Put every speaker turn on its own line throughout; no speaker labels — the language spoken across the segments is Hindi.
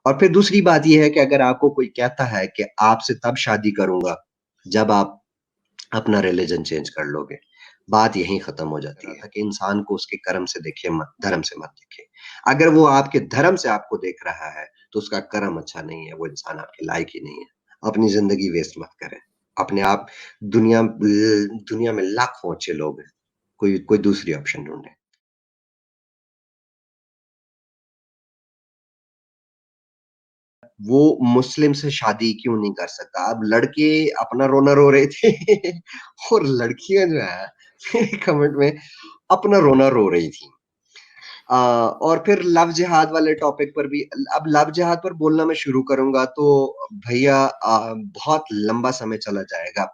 और फिर दूसरी बात ये है कि अगर आपको कोई कहता है कि आपसे तब शादी करूंगा जब आप अपना रिलीजन चेंज कर लोगे, बात यहीं खत्म हो जाती है कि इंसान को उसके कर्म से देखिए, मत धर्म से मत देखिए। अगर वो आपके धर्म से आपको देख रहा है तो उसका कर्म अच्छा नहीं है, वो इंसान आपके लायक ही नहीं है। अपनी जिंदगी वेस्ट मत करें। अपने आप दुनिया में लाखों अच्छे लोग हैं, कोई कोई दूसरी ऑप्शन ढूंढे। वो मुस्लिम से शादी क्यों नहीं कर सकता? अब लड़के अपना रोना रो रहे थे और लड़कियां जो है मेरे कमेंट में अपना रोना रो रही थी। और फिर लव जिहाद वाले टॉपिक पर भी, अब लव जिहाद पर बोलना मैं शुरू करूंगा तो भैया बहुत लंबा समय चला जाएगा।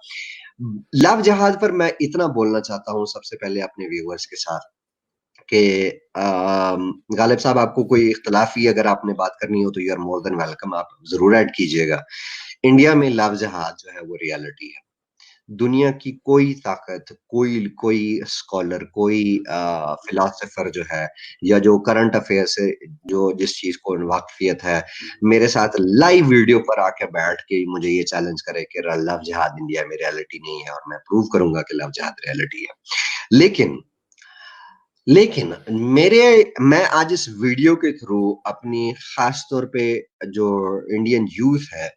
लव जिहाद पर मैं इतना बोलना चाहता हूँ सबसे पहले अपने व्यूअर्स के साथ कि गालिब साहब, आपको कोई इख्तिलाफी अगर आपने बात करनी हो तो you are more than welcome, आप जरूर ऐड कीजिएगा। इंडिया में लव जिहाद जो है वो रियलिटी है। दुनिया की कोई ताकत, कोई कोई स्कॉलर, कोई फिलोसोफर जो है या जो करंट अफेयर से जो जिस चीज को वाकफियत है, मेरे साथ लाइव वीडियो पर आके बैठ के मुझे ये चैलेंज करे कि लव जिहाद इंडिया में रियलिटी नहीं है, और मैं प्रूव करूंगा कि लव जिहाद रियलिटी है। लेकिन लेकिन मेरे मैं आज इस वीडियो के थ्रू अपनी खास तौर पे जो इंडियन यूथ है,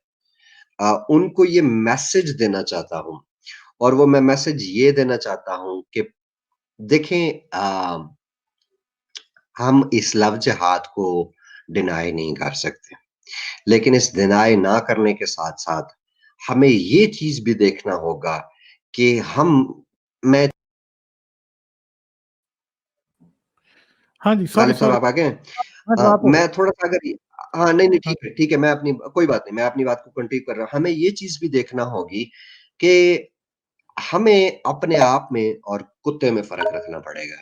उनको ये मैसेज देना चाहता हूँ। और वो मैं मैसेज ये देना चाहता हूँ कि देखें, हम इस लव जिहाद को डिनाई नहीं कर सकते, लेकिन इस डिनाई ना करने के साथ-साथ हमें ये चीज़ भी देखना होगा कि हम मैं
हाँ जी, सॉरी,
गालिब साहब
सॉरी।
आप आ गए हैं?
मैं ड्रॉप हो
मैं
गया।
थोड़ा-सा अगर हाँ, नहीं,
हाँ,
ठीक है, मैं अपनी कोई बात नहीं, मैं अपनी बात को कंटिन्यू कर रहा हूँ। हमें ये चीज़ भी देखना होगी कि हमें अपने आप में और कुत्ते में फ़र्क रखना पड़ेगा।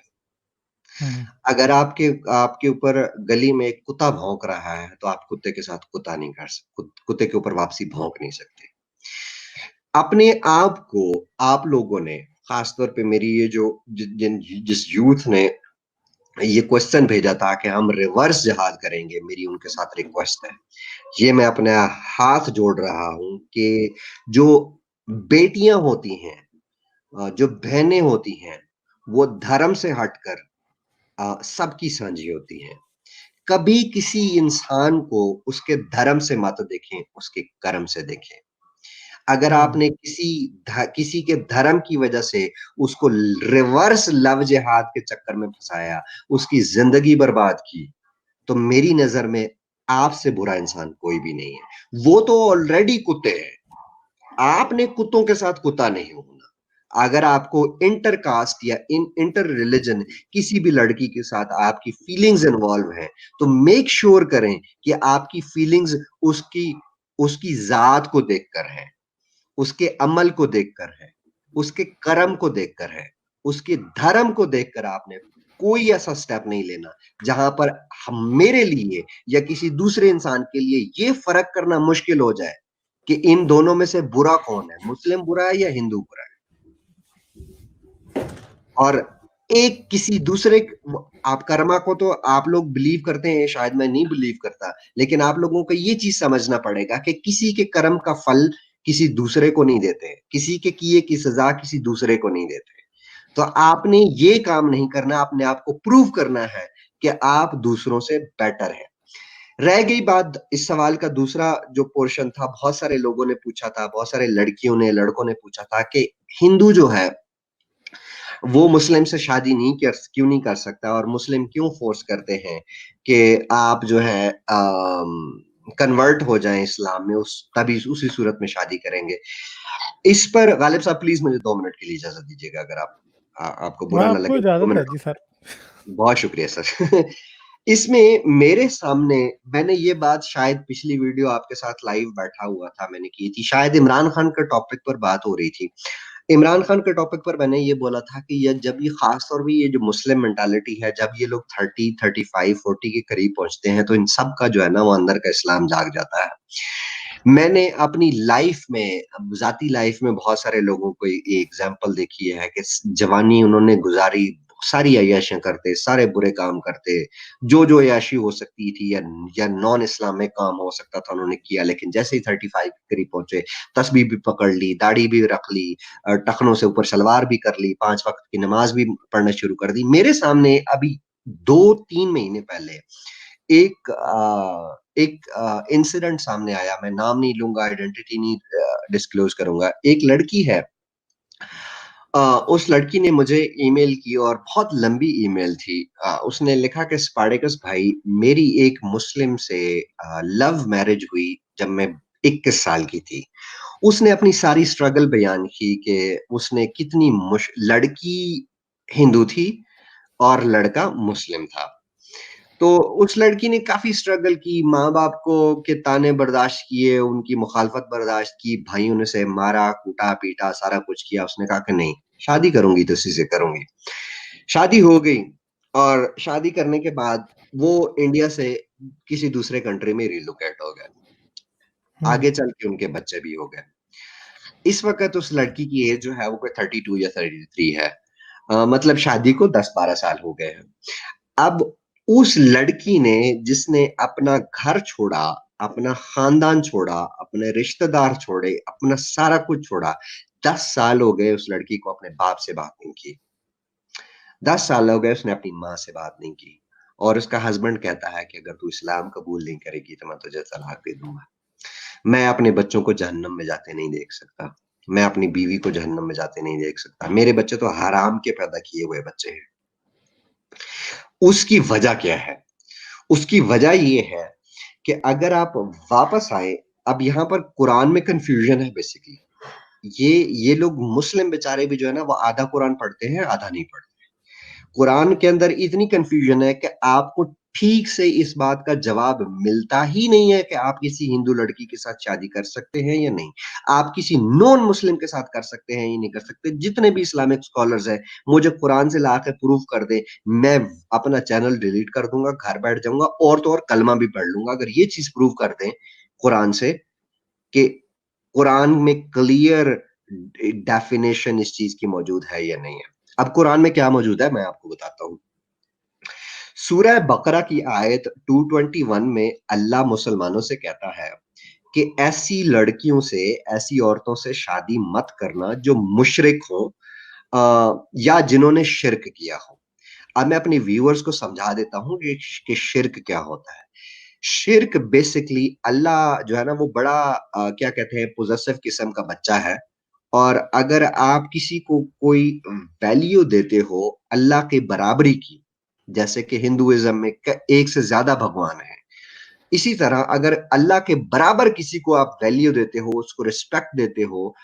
हुँ।
अगर आपके आपके ऊपर गली में एक कुत्ता भौंक रहा है, तो आप कुत्ते के साथ कुत्ता नहीं कर सक कुत्ते के ऊपर वापसी भौंक नहीं सकते। अपने आप को आप लोगों ने, ख़ास तौर पे मेरी ये जो जिस यूथ ने ये क्वेश्चन भेजा था कि हम रिवर्स जिहाद करेंगे, मेरी उनके साथ रिक्वेस्ट है। ये मैं अपना हाथ जोड़ रहा हूँ कि जो बेटियाँ होती हैं, जो बहनें होती हैं, वो धर्म से हटकर सबकी साँझी होती हैं। कभी किसी इंसान को उसके धर्म से मत देखें, उसके कर्म से देखें। अगर
हुँ।
आपने किसी के धर्म की वजह से उसको रिवर्स लव जिहाद के चक्कर में फँसाया, उसकी ज़िंदगी बर्बाद की, तो मेरी नज़र में आपसे बुरा इंसान कोई भी नहीं है। वो तो ऑलरेडी कुत्ते हैं। आपने कुत्तों के साथ कुत्ता नहीं होना। अगर आपको इंटर कास्ट या इंटर रिलीजन किसी भी लड़की के साथ आपकी फीलिंग्स इन्वॉल्व हैं, तो मेक श्योर करें कि आपकी फीलिंग्स उसकी उसकी ज़ात को देखकर है, उसके अमल को देखकर है, उसके कर्म को देखकर है, उसके धर्म को देखकर आपने कोई ऐसा स्टेप नहीं लेना, जहाँ पर हम मेरे लिए या किसी दूसरे इंसान के लिए ये फ़र्क करना मुश्किल हो जाए कि इन दोनों में से बुरा कौन है, मुस्लिम बुरा है या हिंदू बुरा है। और एक किसी दूसरे आप कर्मा को तो आप लोग बिलीव करते हैं, शायद मैं नहीं बिलीव करता, लेकिन आप लोगों को ये चीज़ समझना पड़ेगा कि किसी के कर्म का फल किसी दूसरे को नहीं देते हैं, किसी के किए की सज़ा किसी दूसरे को नहीं देते। तो आपने ये काम नहीं करना, अपने आप को प्रूव करना है कि आप दूसरों से बेटर हैं। रह गई बात इस सवाल का दूसरा जो पोर्शन था, बहुत सारे लोगों ने पूछा था, बहुत सारे लड़कियों ने, लड़कों ने पूछा था कि हिंदू जो है, वो मुस्लिम से शादी नहीं कर क्यों नहीं कर सकता, और मुस्लिम क्यों फोर्स करते हैं कि आप जो है कन्वर्ट हो जाएँ इस्लाम में, उस तभी उसी सूरत में शादी करेंगे। इस पर गालिब साहब प्लीज़ मुझे 2 मिनट के लिए इजाज़त दीजिएगा, अगर आपको बुरा ना
आपको
लगे तो 2
इजाज़त
मिनट
है जी सर।
बहुत शुक्रिया सर। इसमें मेरे सामने मैंने ये बात शायद पिछली वीडियो आपके साथ लाइव बैठा हुआ था, मैंने की थी, शायद इमरान खान के टॉपिक पर बात हो रही थी। इमरान खान के टॉपिक पर मैंने ये बोला था कि ये जब ये खास तौर पे ये जो मुस्लिम मेंटालिटी है, जब ये लोग 30, 35, 40 के करीब पहुँचते हैं, तो इन सब का जो है ना वो अंदर का इस्लाम जाग जाता है। मैंने अपनी लाइफ में, ज़ाती लाइफ में बहुत सारे लोगों को ये एग्ज़ाम्पल देखी है कि जवानी उन्होंने गुज़ारी सारी अय्याशियाँ करते, सारे बुरे काम करते, जो-जो अय्याशी हो सकती थी या नॉन इस्लामिक काम हो सकता था उन्होंने किया, लेकिन जैसे ही 35 के करीब पहुँचे, तस्बीह भी पकड़ ली, दाढ़ी भी रख ली, टखनों से ऊपर सलवार भी कर ली, 5 वक़्त की नमाज़ भी पढ़ना शुरू कर दी। मेरे सामने अभी 2-3 महीने पहले एक इंसिडेंट सामने आया, मैं नाम नहीं लूँगा, आइडेंटिटी नहीं डिस्क्लोज़ करूँगा। एक लड़की है, अ, उस लड़की ने मुझे ईमेल की और बहुत लंबी ईमेल थी। उसने लिखा कि स्पार्टैकस भाई, मेरी एक मुस्लिम से लव मैरिज हुई जब मैं 21 साल की थी। उसने अपनी सारी स्ट्रगल बयान की कि उसने कितनी लड़की हिंदू थी और लड़का मुस्लिम था। तो उस लड़की ने काफ़ी स्ट्रगल की, माँ-बाप को के ताने बर्दाश्त किए, उनकी मुखालफत बर्दाश्त की, भाइयों ने उसे मारा, कूटा-पीटा, सारा कुछ किया। उसने कहा कि नहीं, शादी करूँगी तो इसी से करूँगी। शादी हो गई और शादी करने के बाद वो इंडिया से किसी दूसरे कंट्री में रिलोकेट हो गए।
हुँ,
आगे चल के उनके बच्चे भी हो गए। इस वक़्त उस लड़की की एज जो है वो कोई 32 या 33 है। मतलब शादी को 10-12 साल हो गए हैं। अब उस लड़की ने जिसने अपना घर छोड़ा, अपना खानदान छोड़ा, अपने रिश्तेदार छोड़े, अपना सारा कुछ छोड़ा, 10 साल हो गए उस लड़की को अपने बाप से बात नहीं की। 10 साल हो गए उसने अपनी माँ से बात नहीं की और उसका हस्बैंड कहता है कि अगर तू इस्लाम कबूल नहीं करेगी तो मैं तुझे तलाक दे दूँगा। मैं अपने बच्चों को जहन्नम में जाते नहीं देख सकता। मैं अपनी बीवी को जहन्नम में जाते नहीं देख सकता। मेरे बच्चे तो हराम के पैदा किए हुए बच्चे हैं। उसकी वजह क्या है? उसकी वजह ये है कि अगर आप वापस आएँ, अब यहाँ पर कुरान में कन्फ्यूज़न है बेसिकली। ये ये लोग मुस्लिम बेचारे भी जो है ना वो आधा कुरान पढ़ते हैं, आधा नहीं पढ़ते। कुरान के अंदर इतनी कन्फ्यूज़न है कि आपको ठीक से इस बात का जवाब मिलता ही नहीं है कि आप किसी हिंदू लड़की के साथ शादी कर सकते हैं या नहीं। आप किसी नॉन मुस्लिम के साथ कर सकते हैं या नहीं कर सकते। जितने भी इस्लामिक स्कॉलर्स हैं, मुझे कुरान से ला के प्रूव कर दें, मैं अपना चैनल डिलीट कर दूँगा, घर बैठ जाऊँगा और तो और कलमा भी पढ़ लूँगा। अगर ये चीज़ प्रूव कर दें कुरान से कि कुरान में क्लियर डेफिनेशन इस चीज़ की मौजूद है या नहीं है। अब कुरान में क्या मौजूद है मैं आपको बताता हूँ। सूरह बकरा की आयत 221 में अल्लाह मुसलमानों से कहता है कि ऐसी लड़कियों से, ऐसी औरतों से शादी मत करना जो मुशरिक हो या जिन्होंने शिर्क किया हो। अब मैं अपने व्यूअर्स को समझा देता हूँ कि शिर्क क्या होता है। शिर्क बेसिकली अल्लाह जो है ना वो बड़ा क्या कहते हैं पॉसेसिव किस्म का बच्चा है और अगर आप किसी को कोई वैल्यू देते हो अल्लाह के बराबरी की, जैसे कि हिंदुइज़्म में क एक से ज़्यादा भगवान हैं। इसी तरह अगर अल्लाह के बराबर किसी को आप वैल्यू देते हो, उसको रिस्पेक्ट देते हो,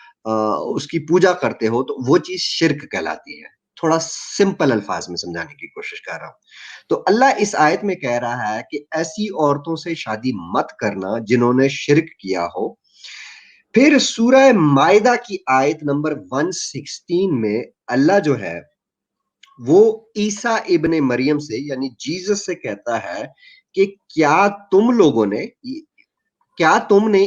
उसकी पूजा करते हो, तो वो चीज़ शिर्क कहलाती है। थोड़ा सिंपल अल्फाज में समझाने की कोशिश कर रहा हूँ। तो अल्लाह इस आयत में कह रहा है कि ऐसी औरतों से शादी मत करना जिन्होंने शिर्क किया हो। फिर सूरह माइदा की आयत नंबर 116 में अल्लाह जो है वो ईसा इब्ने मरियम से यानी जीसस से कहता है कि क्या तुमने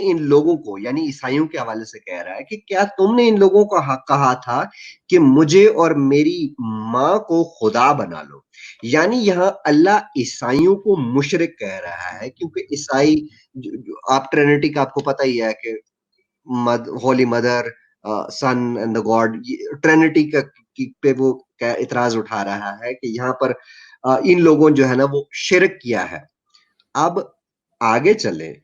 इन लोगों को यानी ईसाइयों के हवाले से कह रहा है कि क्या तुमने इन लोगों को कहा था कि मुझे और मेरी माँ को खुदा बना लो। यानी यहाँ अल्लाह ईसाइयों को मुशरिक कह रहा है क्योंकि ईसाई आप ट्रिनिटी का आपको पता ही है कि holy mother, son and the god, trinity का पे वो इतराज उठा रहा है कि यहाँ पर इन लोगों जो है ना वो शिरक किया है। अब आगे चले,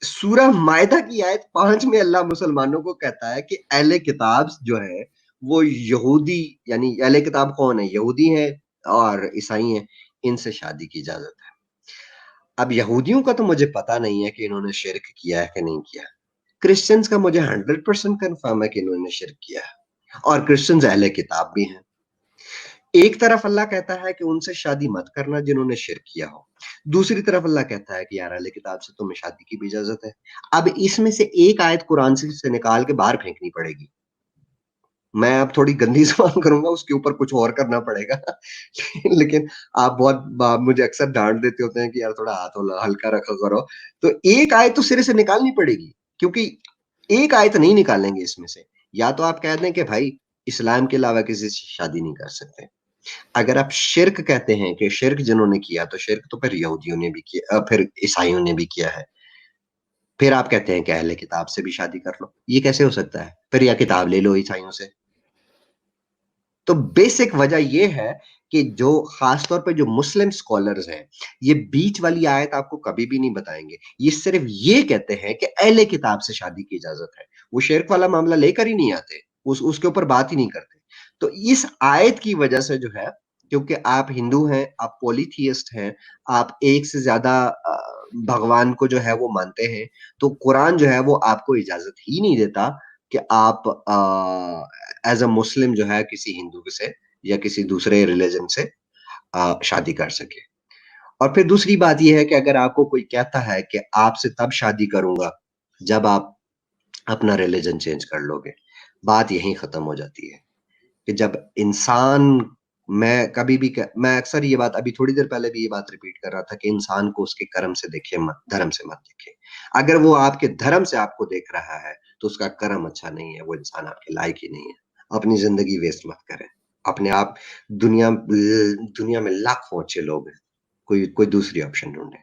सूरह मायदा की आयत 5 में अल्लाह मुसलमानों को कहता है कि अहले किताब जो है वो यहूदी यानी अहले किताब कौन है? यहूदी हैं और ईसाई हैं, इनसे शादी की इजाजत है। अब यहूदियों का तो मुझे पता नहीं है कि इन्होंने शिरक किया है कि नहीं किया। क्रिश्चियंस का मुझे 100% कन्फर्म है कि इन्होंने शिरक किया है और क्रिश्चियंस अहले किताब भी हैं। एक तरफ अल्लाह कहता है कि उनसे शादी मत करना जिन्होंने शिरक किया हो। दूसरी तरफ अल्लाह कहता है कि यार अहले किताब से तुम्हें शादी की भी इजाज़त है। अब इसमें से एक आयत कुरान से निकाल के बाहर फेंकनी पड़ेगी। मैं अब थोड़ी गंदी ज़ुबान करूँगा उसके ऊपर कुछ और करना पड़ेगा। लेकिन आप बहुत मुझे अक्सर डाँट देते होते हैं कि यार थोड़ा हाथ हल्का रखा करो। तो एक आयत तो सिरे से निकालनी पड़ेगी क्योंकि एक आयत नहीं निकालेंगे इसमें से। या तो आप कह दें कि भाई इस्लाम के अलावा किसी से शादी नहीं कर सकते। अगर आप शिर्क कहते हैं कि शिर्क जिन्होंने किया, तो शिर्क तो फिर यहूदियों ने भी किया, फिर ईसाइयों ने भी किया है। फिर आप कहते हैं कि अहले किताब से भी शादी कर लो। ये कैसे हो सकता है? फिर या किताब ले लो ईसाइयों से। तो बेसिक वजह ये है कि जो खास तौर पे जो मुस्लिम स्कॉलर्स हैं, ये बीच वाली आयत आपको कभी भी नहीं बताएँगे। ये सिर्फ़ ये कहते हैं कि अहले किताब से शादी की इजाज़त है। वो शिर्क वाला मामला लेकर ही नहीं आते। उसके ऊपर बात ही नहीं करते। तो इस आयत की वजह से जो है, क्योंकि आप हिंदू हैं, आप पॉलीथियस्ट हैं, आप एक से ज़्यादा भगवान को जो है वो मानते हैं, तो कुरान जो है वो आपको इजाज़त ही नहीं देता कि आप एज़ अ मुस्लिम जो है किसी हिंदू से या किसी दूसरे रिलिजन से शादी कर सके। और फिर दूसरी बात ये है कि अगर आपको कोई कहता है कि आपसे तब शादी करूँगा, जब आप अपना रिलिजन चेंज कर लोगे, बात यहीं खत्म हो जाती है कि जब इंसान मैं अक्सर ये बात, अभी थोड़ी देर पहले भी ये बात रिपीट कर रहा था कि इंसान को उसके कर्म से देखिए मत, धर्म से मत देखिए। अगर वो आपके धर्म से आपको देख रहा है, तो उसका कर्म अच्छा नहीं है, वो इंसान आपके लायक ही नहीं है। अपनी ज़िंदगी वेस्ट मत करें। अपने आप दुनिया में लाखों अच्छे लोग हैं, कोई कोई दूसरी ऑप्शन ढूँढें।